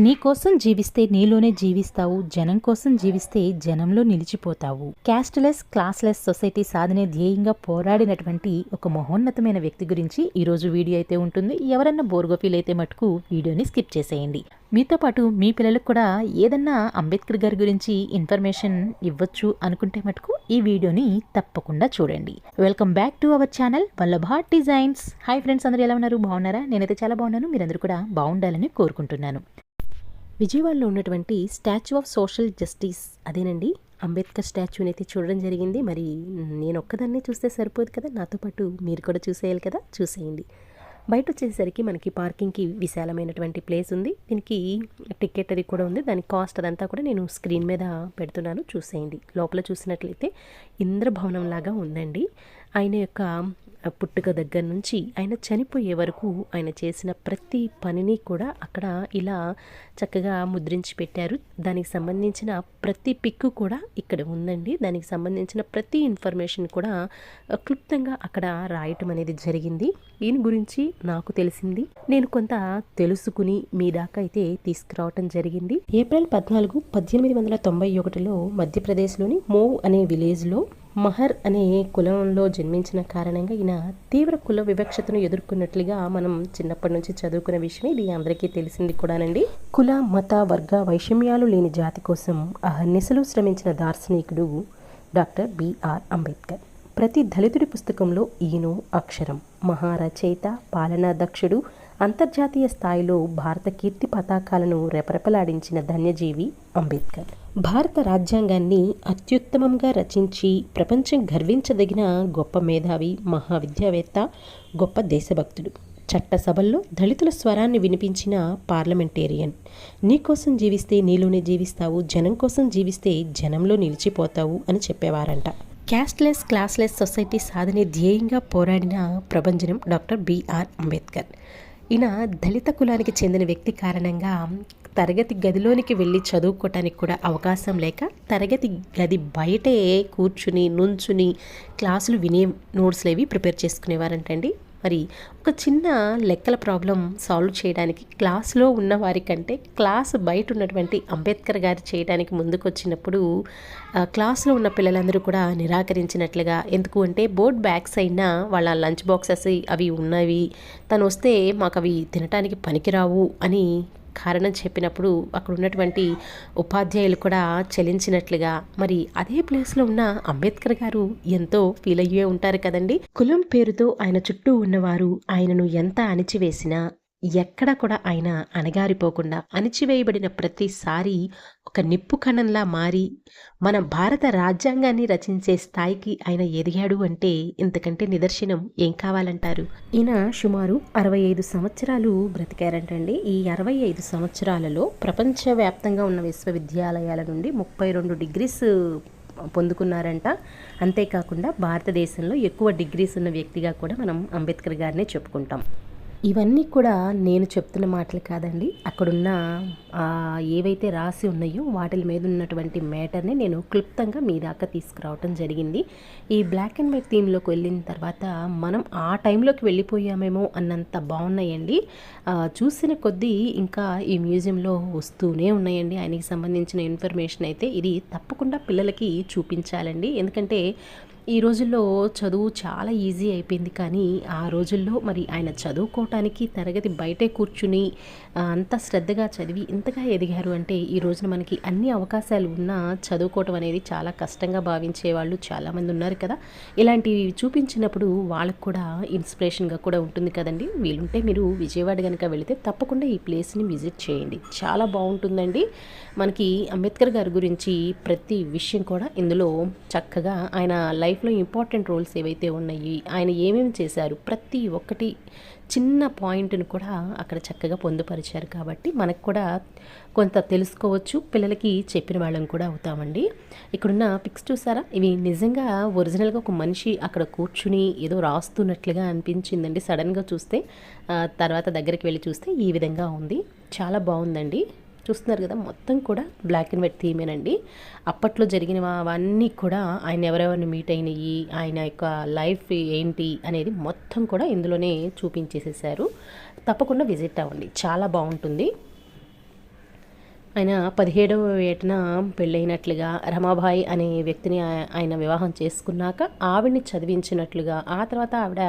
నీ కోసం జీవిస్తే నీలోనే జీవిస్తావు, జనం కోసం జీవిస్తే జనంలో నిలిచిపోతావు. క్యాస్ట్లెస్ క్లాస్లెస్ సొసైటీ సాధనే ధ్యేయంగా పోరాడినటువంటి ఒక మహోన్నతమైన వ్యక్తి గురించి ఈరోజు వీడియో అయితే ఉంటుంది. ఎవరన్నా బోర్గా ఫీల్ అయితే మటుకు వీడియోని స్కిప్ చేసేయండి. మీతో పాటు మీ పిల్లలకు కూడా ఏదన్నా అంబేద్కర్ గారి గురించి ఇన్ఫర్మేషన్ ఇవ్వచ్చు అనుకుంటే మటుకు ఈ వీడియోని తప్పకుండా చూడండి. Welcome back to our channel Vallabha designs. Hi friends, అందరూ ఎలా ఉన్నారు? బాగున్నారా? నేనైతే చాలా బాగున్నాను. మీరందరూ కూడా బాగుండాలని కోరుకుంటున్నాను. విజయవాడలో ఉన్నటువంటి స్టాచ్యూ ఆఫ్ సోషల్ జస్టిస్, అదేనండి అంబేద్కర్ స్టాచ్యూని అయితే చూడడం జరిగింది. మరి నేను ఒక్కదాన్నే చూస్తే సరిపోదు కదా, నాతో పాటు మీరు కూడా చూసేయాలి కదా, చూసేయండి. బయట వచ్చేసరికి మనకి పార్కింగ్కి విశాలమైనటువంటి ప్లేస్ ఉంది. దీనికి టికెట్ అది కూడా ఉంది. దాని కాస్ట్ అదంతా కూడా నేను స్క్రీన్ మీద పెడుతున్నాను, చూసేయండి. లోపల చూసినట్లయితే ఇంద్రభవనం లాగా ఉందండి. ఆయన యొక్క పుట్టుక దగ్గర నుంచి ఆయన చనిపోయే వరకు ఆయన చేసిన ప్రతి పనిని కూడా అక్కడ ఇలా చక్కగా ముద్రించి పెట్టారు. దానికి సంబంధించిన ప్రతి పిక్కు కూడా ఇక్కడ ఉందండి. దానికి సంబంధించిన ప్రతి ఇన్ఫర్మేషన్ కూడా క్లుప్తంగా అక్కడ రాయటం అనేది జరిగింది. దీని గురించి నాకు తెలిసింది, నేను కొంత తెలుసుకుని మీ దాకా అయితే తీసుకురావటం జరిగింది. ఏప్రిల్ 14, 1891లో మధ్యప్రదేశ్లోని మోవ్ అనే విలేజ్లో మహర్ అనే కులంలో జన్మించిన కారణంగా ఈయన తీవ్ర కుల వివక్షతను ఎదుర్కొన్నట్లుగా మనం చిన్నప్పటి నుంచి చదువుకున్న విషయం. ఇది అందరికీ తెలిసింది కూడానండి. కుల మత వర్గ వైషమ్యాలు లేని జాతి కోసం అహర్నిశలు శ్రమించిన దార్శనికుడు డాక్టర్ బిఆర్ అంబేద్కర్. ప్రతి దళితుడి పుస్తకంలో ఈయన అక్షరం. మహారచయిత, పాలనా దక్షుడు, అంతర్జాతీయ స్థాయిలో భారత కీర్తి పతాకాలను రెపరెపలాడించిన ధన్యజీవి అంబేద్కర్. భారత రాజ్యాంగాన్ని అత్యుత్తమంగా రచించి ప్రపంచం గర్వించదగిన గొప్ప మేధావి, మహావిద్యావేత్త, గొప్ప దేశభక్తుడు. చట్టసభల్లో దళితుల స్వరాన్ని వినిపించిన పార్లమెంటేరియన్. నీ కోసం జీవిస్తే నీలోనే జీవిస్తావు, జనం కోసం జీవిస్తే జనంలో నిలిచిపోతావు అని చెప్పేవారంట. క్యాస్ట్లెస్ క్లాస్లెస్ సొసైటీ సాధనే ధ్యేయంగా పోరాడిన ప్రభంజనం డాక్టర్ బిఆర్ అంబేద్కర్. ఈయన దళిత కులానికి చెందిన వ్యక్తి కారణంగా తరగతి గదిలోనికి వెళ్ళి చదువుకోవటానికి కూడా అవకాశం లేక తరగతి గది బయటే కూర్చుని నుంచుని క్లాసులు వినే నోట్స్లు అవి ప్రిపేర్ చేసుకునేవారంటండి. మరి ఒక చిన్న లెక్కల ప్రాబ్లం సాల్వ్ చేయడానికి క్లాస్లో ఉన్న వారికంటే క్లాస్ బయట ఉన్నటువంటి అంబేద్కర్ గారు చేయడానికి ముందుకు వచ్చినప్పుడు క్లాస్లో ఉన్న పిల్లలందరూ కూడా నిరాకరించినట్లుగా. ఎందుకు అంటే బోర్డ్ బ్యాక్ సైడ్న వాళ్ళ లంచ్ బాక్సెస్ అవి ఉన్నవి, తను వస్తే మాకు అవి తినటానికి పనికిరావు అని కారణం చెప్పినప్పుడు అక్కడ ఉన్నటువంటి ఉపాధ్యాయులు కూడా చలించినట్లుగా. మరి అదే ప్లేస్లో ఉన్న అంబేద్కర్ గారు ఎంతో ఫీల్ అయ్యే ఉంటారు కదండి. కులం పేరుతో ఆయన చుట్టూ ఉన్నవారు ఆయనను ఎంత అణిచివేసినా ఎక్కడ కూడా ఆయన అణగారిపోకుండా అణిచివేయబడిన ప్రతిసారి ఒక నిప్పు కణంలా మారి మన భారత రాజ్యాంగాన్ని రచించే స్థాయికి ఆయన ఎదిగాడు అంటే ఇంతకంటే నిదర్శనం ఏం కావాలంటారు? ఈయన సుమారు 65 సంవత్సరాలు బ్రతికారంటండి. ఈ 65 సంవత్సరాలలో ప్రపంచవ్యాప్తంగా ఉన్న విశ్వవిద్యాలయాల నుండి 32 డిగ్రీస్ పొందుకున్నారంట. అంతేకాకుండా భారతదేశంలో ఎక్కువ డిగ్రీస్ ఉన్న వ్యక్తిగా కూడా మనం అంబేద్కర్ గారినే చెప్పుకుంటాం. ఇవన్నీ కూడా నేను చెప్తున్న మాటలు కాదండి, అక్కడున్న ఏవైతే రాసి ఉన్నాయో వాటి మీద ఉన్నటువంటి మ్యాటర్ని నేను క్లుప్తంగా మీ దాకా తీసుకురావటం జరిగింది. ఈ బ్లాక్ అండ్ వైట్ థీమ్లోకి వెళ్ళిన తర్వాత మనం ఆ టైంలోకి వెళ్ళిపోయామేమో అన్నంత బాగున్నాయండి. చూసిన కొద్దీ ఇంకా ఈ మ్యూజియంలో వస్తూనే ఉన్నాయండి ఆయనకి సంబంధించిన ఇన్ఫర్మేషన్ అయితే. ఇది తప్పకుండా పిల్లలకి చూపించాలండి. ఎందుకంటే ఈ రోజుల్లో చదువు చాలా ఈజీ అయిపోయింది, కానీ ఆ రోజుల్లో మరి ఆయన చదువుకోవటానికి తరగతి బయటే కూర్చుని అంత శ్రద్ధగా చదివి ఇంతగా ఎదిగారు అంటే ఈ రోజున మనకి అన్ని అవకాశాలు ఉన్నా చదువుకోవటం అనేది చాలా కష్టంగా భావించే వాళ్ళు చాలామంది ఉన్నారు కదా. ఇలాంటివి చూపించినప్పుడు వాళ్ళకు కూడా ఇన్స్పిరేషన్గా కూడా ఉంటుంది కదండి. వీలుంటే మీరు విజయవాడ కనుక వెళితే తప్పకుండా ఈ ప్లేస్ని విజిట్ చేయండి, చాలా బాగుంటుందండి. మనకి అంబేద్కర్ గారి గురించి ప్రతి విషయం కూడా ఇందులో చక్కగా ఆయన లైఫ్లో ఇంపార్టెంట్ రోల్స్ ఏవైతే ఉన్నాయి, ఆయన ఏమేమి చేశారు, ప్రతి ఒక్కటి చిన్న పాయింట్ని కూడా అక్కడ చక్కగా పొందుపరిచారు. కాబట్టి మనకు కూడా కొంత తెలుసుకోవచ్చు, పిల్లలకి చెప్పిన వాళ్ళం కూడా అవుతామండి. ఇక్కడున్న పిక్స్ చూసారా, ఇవి నిజంగా ఒరిజినల్గా ఒక మనిషి అక్కడ కూర్చుని ఏదో రాస్తున్నట్లుగా అనిపించిందండి సడన్గా చూస్తే. తర్వాత దగ్గరికి వెళ్ళి చూస్తే ఈ విధంగా ఉంది, చాలా బాగుందండి. చూస్తున్నారు కదా, మొత్తం కూడా బ్లాక్ అండ్ వైట్ థీమేనండి. అప్పట్లో జరిగినవన్నీ కూడా ఆయన ఎవరెవరిని మీట్ అయినాయి, ఆయన యొక్క లైఫ్ ఏంటి అనేది మొత్తం కూడా ఇందులోనే చూపించేసేసారు. తప్పకుండా విజిట్ అవ్వండి, చాలా బాగుంటుంది. ఆయన 17వ ఏటన పెళ్ళైనట్లుగా, రమాబాయి అనే వ్యక్తిని ఆయన వివాహం చేసుకున్నాక ఆవిడని చదివించినట్లుగా, ఆ తర్వాత ఆవిడ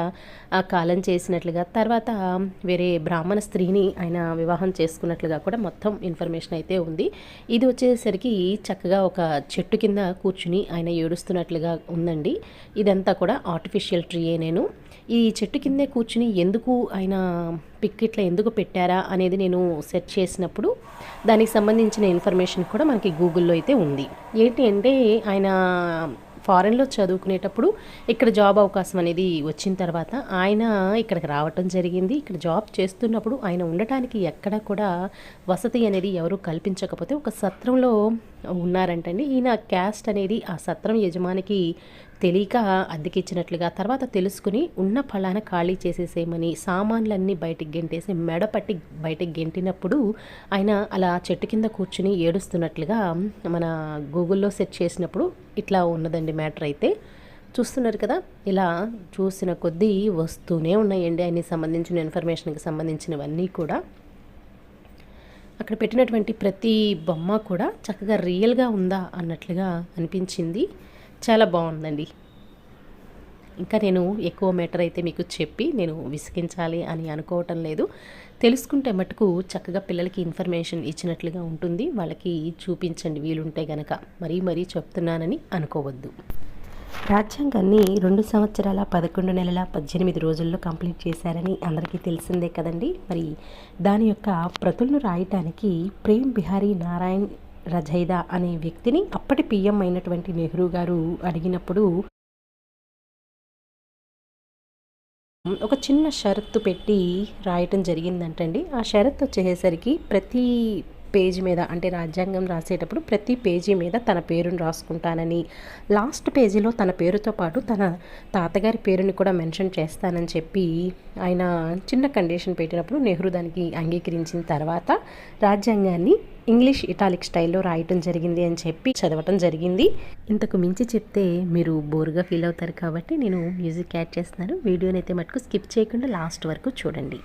కాలం చేసినట్లుగా, తర్వాత వేరే బ్రాహ్మణ స్త్రీని ఆయన వివాహం చేసుకున్నట్లుగా కూడా మొత్తం ఇన్ఫర్మేషన్ అయితే ఉంది. ఇది వచ్చేసరికి చక్కగా ఒక చెట్టు కింద కూర్చుని ఆయన ఏడుస్తున్నట్లుగా ఉందండి. ఇదంతా కూడా ఆర్టిఫిషియల్ ట్రీయే. నేను ఈ చెట్టు కిందే కూర్చుని ఎందుకు ఆయన పిక్ ఇట్లా ఎందుకు పెట్టారా అనేది నేను సెర్చ్ చేసినప్పుడు దానికి సంబంధించిన ఇన్ఫర్మేషన్ కూడా మనకి గూగుల్లో అయితే ఉంది. ఏంటి అంటే ఆయన ఫారెన్లో చదువుకునేటప్పుడు ఇక్కడ జాబ్ అవకాశం అనేది వచ్చిన తర్వాత ఆయన ఇక్కడికి రావటం జరిగింది. ఇక్కడ జాబ్ చేస్తున్నప్పుడు ఆయన ఉండటానికి ఎక్కడ కూడా వసతి అనేది ఎవరు కల్పించకపోతే ఒక సత్రంలో ఉన్నారంటండి. ఈయన క్యాస్ట్ అనేది ఆ సత్రం యజమానికి తెలియక అద్దెకిచ్చినట్లుగా తర్వాత తెలుసుకుని ఉన్న ఫలాన ఖాళీ చేసేసేయమని సామాన్లన్నీ బయటికి గెంటేసి మెడపట్టి బయటికి గెంటినప్పుడు ఆయన అలా చెట్టు కింద కూర్చుని ఏడుస్తున్నట్లుగా మన గూగుల్లో సెర్చ్ చేసినప్పుడు ఇట్లా ఉన్నదండి మ్యాటర్ అయితే. చూస్తున్నారు కదా, ఇలా చూసిన కొద్దీ వస్తూనే ఉన్నాయండి ఆయనకి సంబంధించిన ఇన్ఫర్మేషన్కి సంబంధించినవన్నీ కూడా. అక్కడ పెట్టినటువంటి ప్రతి బొమ్మ కూడా చక్కగా రియల్గా ఉందా అన్నట్లుగా అనిపించింది. చాలా బాగుందండి. ఇంకా నేను ఎక్కువ మ్యాటర్ అయితే మీకు చెప్పి నేను విసిగించాలి అని అనుకోవటం లేదు. తెలుసుకుంటే మటుకు చక్కగా పిల్లలకి ఇన్ఫర్మేషన్ ఇచ్చినట్లుగా ఉంటుంది. వాళ్ళకి చూపించండి వీలుంటే గనక. మరీ చెప్తున్నానని అనుకోవద్దు. రాజ్యాంగాన్ని 2 సంవత్సరాల 11 నెలల 18 రోజుల్లో కంప్లీట్ చేశారని అందరికీ తెలిసిందే కదండి. మరి దాని యొక్క ప్రతులను రాయటానికి ప్రేమ్ బిహారీ నారాయణ్ రజైదా అనే వ్యక్తిని అప్పటి పిఎం అయినటువంటి నెహ్రూ గారు అడిగినప్పుడు ఒక చిన్న షరతు పెట్టి రాయటం జరిగిందంటండి. ఆ షరతు వచ్చేసరికి ప్రతి పేజీ మీద, అంటే రాజ్యాంగం రాసేటప్పుడు ప్రతి పేజీ మీద తన పేరును రాసుకుంటానని, లాస్ట్ పేజీలో తన పేరుతో పాటు తన తాతగారి పేరుని కూడా మెన్షన్ చేస్తానని చెప్పి ఆయన చిన్న కండిషన్ పెట్టినప్పుడు నెహ్రూ దానికి అంగీకరించిన తర్వాత రాజ్యాంగాన్ని ఇంగ్లీష్ ఇటాలిక్ స్టైల్లో రాయటం జరిగింది అని చెప్పి చదవటం జరిగింది. ఇంతకు మించి చెప్తే మీరు బోర్గా ఫీల్ అవుతారు కాబట్టి నేను మ్యూజిక్ యాడ్ చేస్తున్నాను. వీడియోని అయితే మటుకు స్కిప్ చేయకుండా లాస్ట్ వరకు చూడండి.